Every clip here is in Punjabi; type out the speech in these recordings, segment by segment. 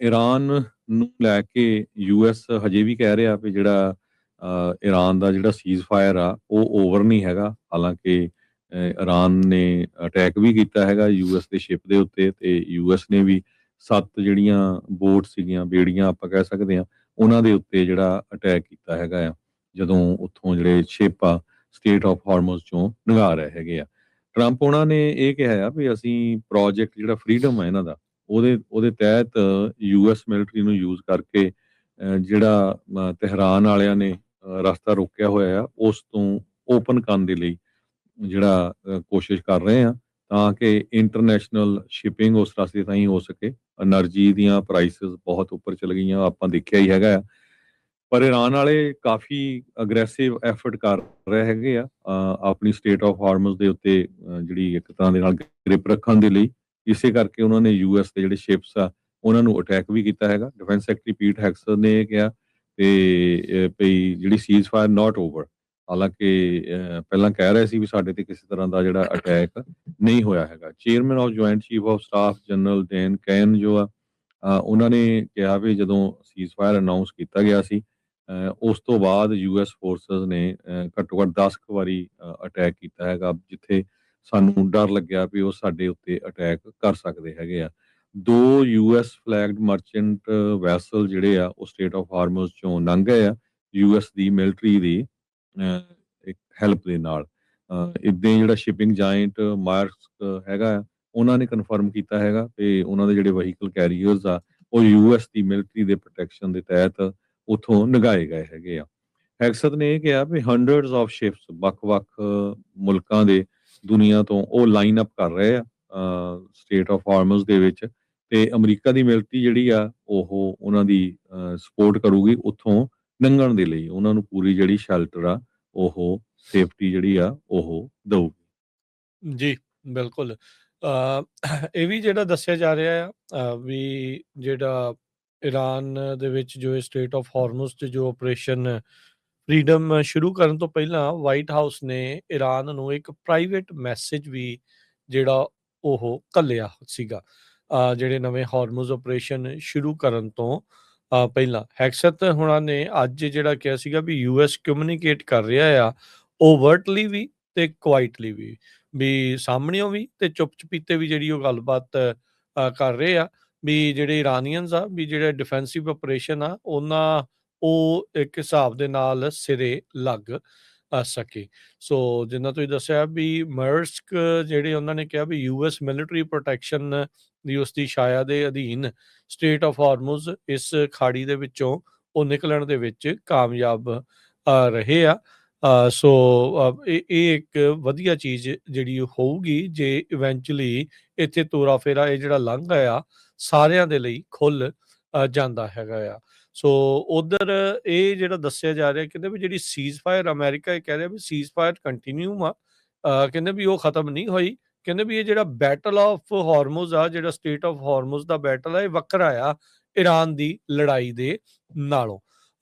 ਈਰਾਨ ਨੂੰ ਲੈ ਕੇ ਯੂਐਸ ਹਜੇ ਵੀ ਕਹਿ ਰਿਹਾ ਵੀ ਜਿਹੜਾ ਈਰਾਨ ਦਾ ਜਿਹੜਾ ਸੀਜ਼ਫਾਇਰ ਆ ਉਹ ਓਵਰ ਨਹੀਂ ਹੈਗਾ। ਹਾਲਾਂਕਿ ਈਰਾਨ ਨੇ ਅਟੈਕ ਵੀ ਕੀਤਾ ਹੈਗਾ ਯੂਐਸ ਦੇ ਸ਼ਿਪ ਦੇ ਉੱਤੇ, ਤੇ ਯੂਐਸ ਨੇ ਵੀ 7 ਜਿਹੜੀਆਂ ਬੋਟ ਸੀਗੀਆਂ, ਬੇੜੀਆਂ ਆਪਾਂ ਕਹਿ ਸਕਦੇ ਹਾਂ, ਉਹਨਾਂ ਦੇ ਉੱਤੇ ਜਿਹੜਾ ਅਟੈਕ ਕੀਤਾ ਹੈਗਾ ਆ, ਜਦੋਂ ਉੱਥੋਂ ਜਿਹੜੇ ਸ਼ਿਪ ਆ ਸਟੇਟ ਆਫ ਹਾਰਮੋਜ਼ ਚੋਂ ਲੰਘਾ ਰਹੇ ਹੈਗੇ ਆ। ਟਰੰਪ ਉਹਨਾਂ ਨੇ ਇਹ ਕਿਹਾ ਆ ਵੀ ਅਸੀਂ ਪ੍ਰੋਜੈਕਟ ਜਿਹੜਾ ਫਰੀडम ਹੈ ਇਹਨਾਂ ਦਾ, ਉਹਦੇ ਤਹਿਤ ਯੂਐਸ ਮਿਲਟਰੀ ਨੂੰ ਯੂਜ਼ ਕਰਕੇ ਜਿਹੜਾ ਤਹਿਰਾਨ ਵਾਲਿਆਂ ਨੇ ਰਸਤਾ ਰੋਕਿਆ ਹੋਇਆ ਆ, ਉਸ ਤੋਂ ਓਪਨ ਕਰਨ ਦੇ ਲਈ ਜਿਹੜਾ ਕੋਸ਼ਿਸ਼ ਕਰ ਰਹੇ ਆ, ਤਾਂ ਕਿ ਇੰਟਰਨੈਸ਼ਨਲ ਸ਼ਿਪਿੰਗ ਉਸ ਰਸਤੇ ਤਾਂ ਹੀ ਹੋ ਸਕੇ। એનર્ਜੀ ਦੀਆਂ ਪ੍ਰਾਈਸਿਸ ਬਹੁਤ ਉੱਪਰ ਚਲ ਗਈਆਂ, ਆਪਾਂ ਦੇਖਿਆ ਹੀ ਹੈਗਾ ਆ। ਪਰ ਈਰਾਨ ਵਾਲੇ ਕਾਫੀ ਅਗਰੈਸਿਵ ਐਫਰਟ ਕਰ ਰਹੇ ਹੈਗੇ ਆ ਆਪਣੀ ਸਟੇਟ ਆਫ ਹਾਰਮਜ਼ ਦੇ ਉੱਤੇ ਜਿਹੜੀ ਇੱਕ ਤਰ੍ਹਾਂ ਦੇ ਨਾਲ ਗ੍ਰਿਪ ਰੱਖਣ ਦੇ ਲਈ। ਇਸੇ ਕਰਕੇ ਉਹਨਾਂ ਨੇ ਯੂਐਸ ਦੇ ਜਿਹੜੇ ਸ਼ਿਪਸ ਆ ਉਹਨਾਂ ਨੂੰ ਅਟੈਕ ਵੀ ਕੀਤਾ ਹੈਗਾ। ਡਿਫੈਂਸ ਸੈਕਟਰੀ ਪੀਟ ਹੈਕਸਰ ਨੇ ਇਹ ਕਿਹਾ ਤੇ ਭਈ ਜਿਹੜੀ ਸੀਜ਼ ਫਾਇਰ ਨਾਟ ਓਵਰ। ਹਾਲਾਂਕਿ ਪਹਿਲਾਂ ਕਹਿ ਰਹੇ ਸੀ ਵੀ ਸਾਡੇ ਤੇ ਕਿਸੇ ਤਰ੍ਹਾਂ ਦਾ ਜਿਹੜਾ ਅਟੈਕ ਨਹੀਂ ਹੋਇਆ ਹੈਗਾ। Chairman of joint chief of staff general Dan Caine ਜੋ ਆ ਉਹਨਾਂ ਨੇ ਕਿਹਾ ਵੀ ਜਦੋਂ ਸੀਜ਼ ਫਾਇਰ ਅਨਾਉਂਸ ਕੀਤਾ ਗਿਆ ਸੀ, ਉਸ ਤੋਂ ਬਾਅਦ ਯੂਐਸ ਫੋਰਸਸ ਨੇ ਘੱਟੋ ਘੱਟ 10 ਕੁ ਵਾਰੀ ਅਟੈਕ ਕੀਤਾ ਹੈਗਾ, ਜਿੱਥੇ ਸਾਨੂੰ ਡਰ ਲੱਗਿਆ ਵੀ ਉਹ ਸਾਡੇ ਉੱਤੇ ਅਟੈਕ ਕਰ ਸਕਦੇ ਹੈਗੇ ਆ। 2 ਯੂਐਸ ਫਲੈਗਡ ਮਰਚੈਂਟ ਵੈਸਲ ਜਿਹੜੇ ਆ ਉਹ ਸਟੇਟ ਆਫ ਹਾਰਮਜ਼ ਚੋਂ ਲੰਘ ਗਏ ਆ ਯੂਐਸ ਦੀ ਮਿਲਟਰੀ ਦੀ ਇੱਕ ਹੈਲਪ ਦੇ ਨਾਲ। ਇੱਦਾਂ ਜਿਹੜਾ ਸ਼ਿਪਿੰਗ ਜਾਇੰਟ ਮਾਰਕਸ ਹੈਗਾ ਆ, ਉਹਨਾਂ ਨੇ ਕਨਫਰਮ ਕੀਤਾ ਹੈਗਾ ਤੇ ਉਹਨਾਂ ਦੇ ਜਿਹੜੇ ਵਹੀਕਲ ਕੈਰੀਅਰਸ ਆ ਉਹ ਯੂਐਸ ਦੀ ਮਿਲਟਰੀ ਦੇ ਪ੍ਰੋਟੈਕਸ਼ਨ ਦੇ ਤਹਿਤ ਉੱਥੋਂ ਲੰਘਾਏ ਗਏ ਹੈਗੇ ਆ। ਹੈਕਸਤ ਨੇ ਇਹ ਕਿਹਾ ਵੀ ਹੰਡਰਡਸ ਆਫ ਸ਼ਿਪਸ ਵੱਖ-ਵੱਖ ਮੁਲਕਾਂ ਦੇ ਦੁਨੀਆ ਤੋਂ ਉਹ ਲਾਈਨ ਅਪ ਕਰ ਰਹੇ ਆ ਸਟੇਟ ਆਫ ਹਾਰਮਜ਼ ਦੇ ਵਿੱਚ, ਤੇ ਅਮਰੀਕਾ ਦੀ ਮਿਲਟਰੀ ਜਿਹੜੀ ਆ ਉਹ ਉਹਨਾਂ ਦੀ ਸਪੋਰਟ ਕਰੂਗੀ ਉੱਥੋਂ ਲੰਘਣ ਦੇ ਲਈ। ਉਹਨਾਂ ਨੂੰ ਪੂਰੀ ਜਿਹੜੀ ਸ਼ੈਲਟਰ ਆ ਉਹ ਸੇਫਟੀ ਜਿਹੜੀ ਆ ਉਹ ਦਊਗੀ। ਜੀ ਬਿਲਕੁਲ। ਇਹ ਵੀ ਜਿਹੜਾ ਦੱਸਿਆ ਜਾ ਰਿਹਾ ਆ ਵੀ ਜਿਹੜਾ ਈਰਾਨ ਦੇ ਵਿੱਚ ਜੋ ਸਟੇਟ ਆਫ ਹਾਰਮਜ਼ 'ਚ ਜੋ ਆਪਰੇਸ਼ਨ ਫਰੀडम ਸ਼ੁਰੂ ਕਰਨ ਤੋਂ ਪਹਿਲਾਂ ਵਾਈਟ ਹਾਊਸ ਨੇ ਈਰਾਨ ਨੂੰ ਇੱਕ ਪ੍ਰਾਈਵੇਟ ਮੈਸੇਜ ਵੀ ਜਿਹੜਾ ਉਹ ਘੱਲਿਆ ਸੀਗਾ ਜਿਹੜੇ ਨਵੇਂ ਹਾਰਮਜ਼ ਆਪਰੇਸ਼ਨ ਸ਼ੁਰੂ ਕਰਨ ਤੋਂ ਪਹਿਲਾਂ। ਹੈਕਸਤ ਹੁਣਾਂ ਨੇ ਅੱਜ ਜਿਹੜਾ ਕਿਹਾ ਸੀਗਾ ਵੀ ਯੂਐਸ ਕਮਿਊਨੀਕੇਟ ਕਰ ਰਿਹਾ ਆ ਓਵਰਟਲੀ ਵੀ ਤੇ ਕੁਆਇਟਲੀ ਵੀ ਸਾਹਮਣਿਓਂ ਵੀ ਤੇ ਚੁੱਪ ਚਪੀਤੇ ਵੀ ਜਿਹੜੀ ਉਹ ਗੱਲਬਾਤ ਕਰ ਰਹੇ ਆ ਵੀ ਜਿਹੜੇ ਇਰਾਨੀਅਨਸ ਆ ਵੀ ਜਿਹੜੇ ਡਿਫੈਂਸਿਵ ਆਪਰੇਸ਼ਨ ਆ ਉਹਨਾਂ ਉਹ ਇੱਕ ਹਿਸਾਬ ਦੇ ਨਾਲ ਸਿਰੇ ਲੱਗ ਸਕੇ। ਸੋ ਜਿੰਨਾ ਤੁਸੀਂ ਦੱਸਿਆ ਵੀ ਮਰਸਕ ਜਿਹੜੇ ਉਹਨਾਂ ਨੇ ਕਿਹਾ ਵੀ ਯੂਐਸ ਮਿਲਟਰੀ ਪ੍ਰੋਟੈਕਸ਼ਨ ਦੀ ਉਸਦੀ ਛਾਇਆ ਦੇ ਅਧੀਨ ਸਟੇਟ ਆਫ ਹਾਰਮਜ਼ ਇਸ ਖਾੜੀ ਦੇ ਵਿੱਚੋਂ ਉਹ ਨਿਕਲਣ ਦੇ ਵਿੱਚ ਕਾਮਯਾਬ ਰਹੇ ਆ। ਸੋ ਇਹ ਇੱਕ ਵਧੀਆ ਚੀਜ਼ ਜਿਹੜੀ ਹੋਊਗੀ ਜੇ ਇਵੈਂਚੁਅਲੀ ਇੱਥੇ ਤੋਰਾ ਫੇਰਾ ਇਹ ਜਿਹੜਾ ਲੰਘ ਆ ਸਾਰਿਆਂ ਦੇ ਲਈ ਖੁੱਲ ਜਾਂਦਾ ਹੈਗਾ ਆ। ਸੋ ਉਧਰ ਇਹ ਜਿਹੜਾ ਦੱਸਿਆ ਜਾ ਰਿਹਾ ਕਹਿੰਦੇ ਵੀ ਜਿਹੜੀ ਸੀਜ਼ ਫਾਇਰ ਅਮਰੀਕਾ ਇਹ ਕਹਿ ਰਿਹਾ ਵੀ ਸੀਜ਼ ਫਾਇਰ ਕੰਟੀਨਿਊ ਆ, ਕਹਿੰਦੇ ਵੀ ਉਹ ਖਤਮ ਨਹੀਂ ਹੋਈ। ਕਹਿੰਦੇ ਵੀ ਇਹ ਜਿਹੜਾ ਬੈਟਲ ਆਫ ਹਾਰਮਜ਼ ਆ ਜਿਹੜਾ ਸਟੇਟ ਆਫ ਹਾਰਮਜ਼ ਦਾ ਬੈਟਲ ਆ ਇਹ ਵੱਖਰਾ ਆ ਈਰਾਨ ਦੀ ਲੜਾਈ ਦੇ ਨਾਲੋਂ।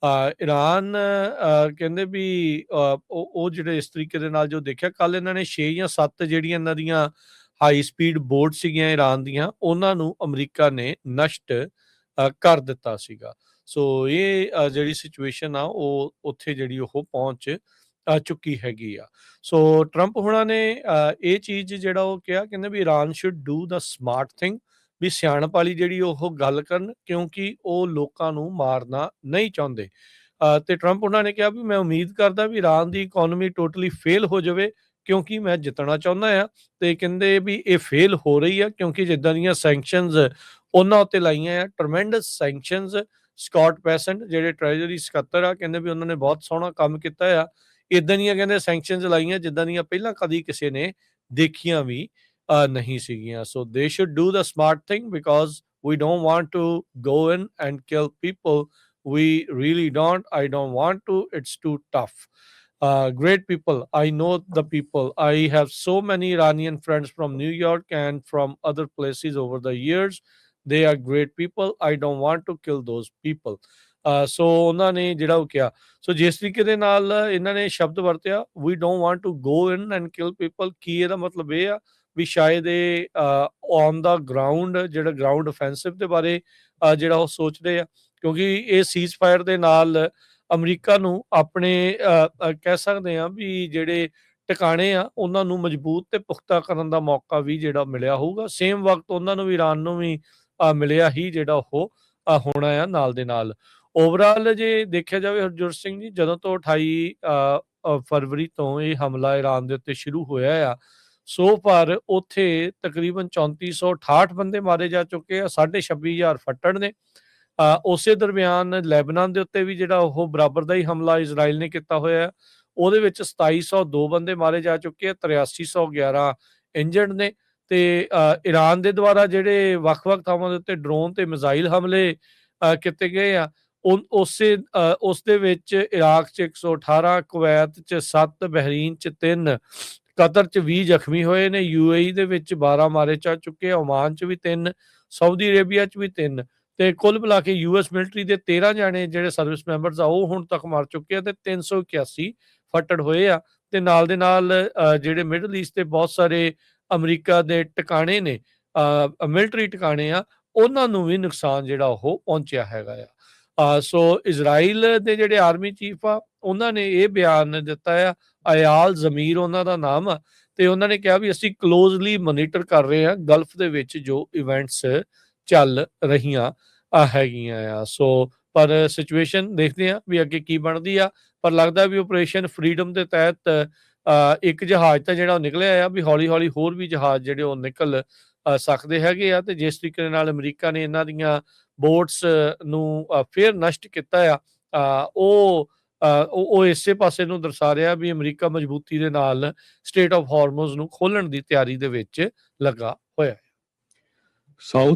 ਈਰਾਨ ਕਹਿੰਦੇ ਵੀ ਉਹ ਜਿਹੜੇ ਇਸ ਤਰੀਕੇ ਦੇ ਨਾਲ ਜੋ ਦੇਖਿਆ ਕੱਲ ਇਹਨਾਂ ਨੇ 6 ਜਾਂ 7 ਜਿਹੜੀਆਂ ਇਹਨਾਂ ਦੀਆਂ ਹਾਈ ਸਪੀਡ ਬੋਟ ਸੀਗੀਆਂ ਈਰਾਨ ਦੀਆਂ ਉਹਨਾਂ ਨੂੰ ਅਮਰੀਕਾ ਨੇ ਨਸ਼ਟ ਕਰ ਦਿੱਤਾ ਸੀਗਾ। ਸੋ ਇਹ ਜਿਹੜੀ ਸਿਚੁਏਸ਼ਨ ਆ ਉਹ ਉੱਥੇ ਜਿਹੜੀ ਉਹ ਪਹੁੰਚ ਚੁੱਕੀ ਹੈਗੀ ਆ। ਸੋ ਟਰੰਪ ਹੁਣਾਂ ਨੇ ਇਹ ਚੀਜ਼ ਜਿਹੜਾ ਉਹ ਕਿਹਾ ਕਹਿੰਦੇ ਵੀ Iran should do the smart thing ਵੀ ਸਿਆਣਪ ਵਾਲੀ ਜਿਹੜੀ ਉਹ ਗੱਲ ਕਰਨ ਕਿਉਂਕਿ ਉਹ ਲੋਕਾਂ ਨੂੰ ਮਾਰਨਾ ਨਹੀਂ ਚਾਹੁੰਦੇ। ਤੇ ਟਰੰਪ ਉਹਨਾਂ ਨੇ ਕਿਹਾ ਵੀ ਮੈਂ ਉਮੀਦ ਕਰਦਾ ਵੀ ਈਰਾਨ ਦੀ ਇਕਨੋਮੀ ਟੋਟਲੀ ਫੇਲ ਹੋ ਜਾਵੇ ਕਿਉਂਕਿ ਮੈਂ ਜਿੱਤਣਾ ਚਾਹੁੰਦਾ ਆ। ਤੇ ਕਹਿੰਦੇ ਵੀ ਇਹ ਫੇਲ ਹੋ ਰਹੀ ਆ ਕਿਉਂਕਿ ਜਿੱਦਾਂ ਦੀਆਂ ਸੈਂਕਸ਼ਨਸ ਉਹਨਾਂ ਉੱਤੇ ਲਾਈਆਂ ਆ ਟਰਮੈਂਡਸ ਸੈਂਕਸ਼ਨਸ। ਸਕਾਟ ਪੈਸੈਂਟ ਜਿਹੜੇ ਟ੍ਰੈਜਰੀ ਸਕੱਤਰ ਆ ਕਹਿੰਦੇ ਵੀ ਉਹਨਾਂ ਨੇ ਬਹੁਤ ਸੋਹਣਾ ਕੰਮ ਕੀਤਾ ਆ। ਇਦਾਂ ਦੀਆਂ ਕਹਿੰਦੇ ਸੈਂਕਸ਼ਨਸ ਲਾਈਆਂ ਜਿੱਦਾਂ ਦੀਆਂ ਪਹਿਲਾਂ ਕਦੀ ਕਿਸੇ ਨੇ ਦੇਖੀਆਂ ਵੀ ਨਹੀਂ ਸੀਗੀਆਂ। So they should do the smart thing because we don't want to go in and kill people. We really don't. I don't want to. It's too tough. Great people. I know the people. I have so many Iranian friends from New York and from other places over the years. They are great people. I don't want to kill those people. ਸੋ ਉਹਨਾਂ ਨੇ ਜਿਹੜਾ ਉਹ ਕਿਹਾ ਸੋ ਜਿਸ ਤਰੀਕੇ ਦੇ ਨਾਲ ਇਹਨਾਂ ਨੇ ਸ਼ਬਦ ਵਰਤਿਆ we don't want to go in and kill people ਕੀ ਇਹਦਾ ਮਤਲਬ ਇਹ ਆ ਵੀ ਸ਼ਾਇਦ ਇਹ ਔਨ ਦਾ ਗਰਾਊਂਡ ਜਿਹੜਾ ਗਰਾਊਂਡ ਅਫੈਂਸਿਵ ਦੇ ਬਾਰੇ ਜਿਹੜਾ ਉਹ ਸੋਚਦੇ ਆ, ਕਿਉਂਕਿ ਇਹ ਸੀਜ਼ ਫਾਇਰ ਦੇ ਨਾਲ ਅਮਰੀਕਾ ਨੂੰ ਆਪਣੇ ਕਹਿ ਸਕਦੇ ਹਾਂ ਵੀ ਜਿਹੜੇ ਟਿਕਾਣੇ ਆ ਉਹਨਾਂ ਨੂੰ ਮਜ਼ਬੂਤ ਤੇ ਪੁਖਤਾ ਕਰਨ ਦਾ ਮੌਕਾ ਵੀ ਜਿਹੜਾ ਮਿਲਿਆ ਹੋਊਗਾ। ਸੇਮ ਵਕਤ ਉਹਨਾਂ ਨੂੰ ਵੀ, ਇਰਾਨ ਨੂੰ ਵੀ ਮਿਲਿਆ ਹੀ ਜਿਹੜਾ ਉਹ ਹੋਣਾ ਆ ਨਾਲ ਦੇ ਨਾਲ। ਓਵਰਆਲ ਜੇ ਦੇਖਿਆ ਜਾਵੇ ਹਰਜੋਤ ਸਿੰਘ ਜੀ, ਜਦੋਂ ਤੋਂ 28 ਫਰਵਰੀ ਤੋਂ ਇਹ ਹਮਲਾ ਇਰਾਨ ਦੇ ਉੱਤੇ ਸ਼ੁਰੂ ਹੋਇਆ ਆ, ਸੋ ਫਾਰ ਉੱਥੇ ਤਕਰੀਬਨ 3468 ਬੰਦੇ ਮਾਰੇ ਜਾ ਚੁੱਕੇ ਆ, 26,500 ਫੱਟੜ ਨੇ। ਉਸੇ ਦਰਮਿਆਨ ਲੈਬਨਾਨ ਦੇ ਉੱਤੇ ਵੀ ਜਿਹੜਾ ਉਹ ਬਰਾਬਰ ਦਾ ਹੀ ਹਮਲਾ ਇਜ਼ਰਾਈਲ ਨੇ ਕੀਤਾ ਹੋਇਆ, ਉਹਦੇ ਵਿੱਚ 2702 ਬੰਦੇ ਮਾਰੇ ਜਾ ਚੁੱਕੇ ਆ, 8311 ਇੰਜਰਡ ਨੇ। ਤੇ ਇਰਾਨ ਦੇ ਦੁਆਰਾ ਜਿਹੜੇ ਵੱਖ-ਵੱਖ ਥਾਵਾਂ ਦੇ ਉੱਤੇ ਡਰੋਨ ਤੇ ਮਿਜ਼ਾਈਲ ਹਮਲੇ ਕੀਤੇ ਗਏ ਆ, ਉਸ ਦੇ ਵਿੱਚ ਇਰਾਕ 'ਚ 118, ਕੁਵੈਤ 'ਚ 7, ਬਹਿਰੀਨ 'ਚ 3, ਕਤਰ 'ਚ 20 ਜ਼ਖਮੀ ਹੋਏ ਨੇ, UAE ਦੇ ਵਿੱਚ 12 ਮਾਰੇ ਜਾ ਚੁੱਕੇ ਆ, ਓਮਾਨ 'ਚ ਵੀ 3, ਸਾਊਦੀ ਅਰੇਬੀਆ 'ਚ ਵੀ 3, ਤੇ ਕੁੱਲ ਮਿਲਾ ਕੇ US ਮਿਲਟਰੀ ਦੇ 13 ਜਾਣੇ ਜਿਹੜੇ ਸਰਵਿਸ ਮੈਂਬਰਸ ਆ ਉਹ ਹੁਣ ਤੱਕ ਮਰ ਚੁੱਕੇ ਆ, ਤੇ 381 ਫੱਟੜ ਹੋਏ ਆ। ਤੇ ਨਾਲ ਦੇ ਨਾਲ ਜਿਹੜੇ ਮਿਡਲ ਈਸਟ ਤੇ ਬਹੁਤ ਸਾਰੇ ਅਮਰੀਕਾ ਦੇ ਟਿਕਾਣੇ ਨੇ, ਮਿਲਟਰੀ ਟਿਕਾਣੇ ਆ, ਉਹਨਾਂ ਨੂੰ ਵੀ ਨੁਕਸਾਨ ਜਿਹੜਾ ਉਹ ਪਹੁੰਚਿਆ ਹੈਗਾ ਆ। ਸੋ ਇਜ਼ਰਾਈਲ ਦੇ ਜਿਹੜੇ ਆਰਮੀ ਚੀਫ ਆ, ਉਹਨਾਂ ਨੇ ਇਹ ਬਿਆਨ ਦਿੱਤਾ ਆ, ਅਯਾਲ ਜ਼ਮੀਰ ਉਹਨਾਂ ਦਾ ਨਾਮ ਆ, ਤੇ ਉਹਨਾਂ ਨੇ ਕਿਹਾ ਵੀ ਅਸੀਂ ਕਲੋਜ਼ਲੀ ਮੋਨੀਟਰ ਕਰ ਰਹੇ ਹਾਂ ਗਲਫ ਦੇ ਵਿੱਚ ਜੋ ਇਵੈਂਟਸ ਚੱਲ ਰਹੀਆਂ ਹੈਗੀਆਂ ਆ। ਸੋ ਪਰ ਸਿਚੁਏਸ਼ਨ ਦੇਖਦੇ ਆ ਵੀ ਅੱਗੇ ਕੀ ਬਣਦੀ ਆ, ਪਰ ਲੱਗਦਾ ਵੀ ਆਪਰੇਸ਼ਨ ਫਰੀडम ਦੇ ਤਹਿਤ ਇੱਕ ਜਹਾਜ਼ ਤਾਂ ਜਿਹੜਾ ਉਹ ਨਿਕਲਿਆ ਆ, ਵੀ ਹੌਲੀ ਹੌਲੀ ਹੋਰ ਵੀ ਜਹਾਜ਼ ਜਿਹੜੇ ਉਹ ਨਿਕਲ ਸਕਦੇ ਹੈਗੇ ਆ। ਤੇ ਜਿਸ ਤਰੀਕੇ ਨਾਲ ਅਮਰੀਕਾ ਨੇ ਇਹਨਾਂ ਦੀਆਂ ਬੋਟਸ ਨੂੰ ਫੇਰ ਨਸ਼ਟ ਕੀਤਾ ਆ, ਉਹ ਇਸੇ ਪਾਸੇ ਨੂੰ ਦਰਸਾ ਰਿਹਾ ਵੀ ਅਮਰੀਕਾ ਮਜ਼ਬੂਤੀ ਦੇ ਨਾਲ ਸਟ੍ਰੇਟ ਆਫ ਹਾਰਮੋਜ਼ ਨੂੰ ਖੋਲਣ ਦੀ ਤਿਆਰੀ ਦੇ ਵਿੱਚ ਲੱਗਾ ਹੋਇਆ ਹੈ। ਸਾਊਥ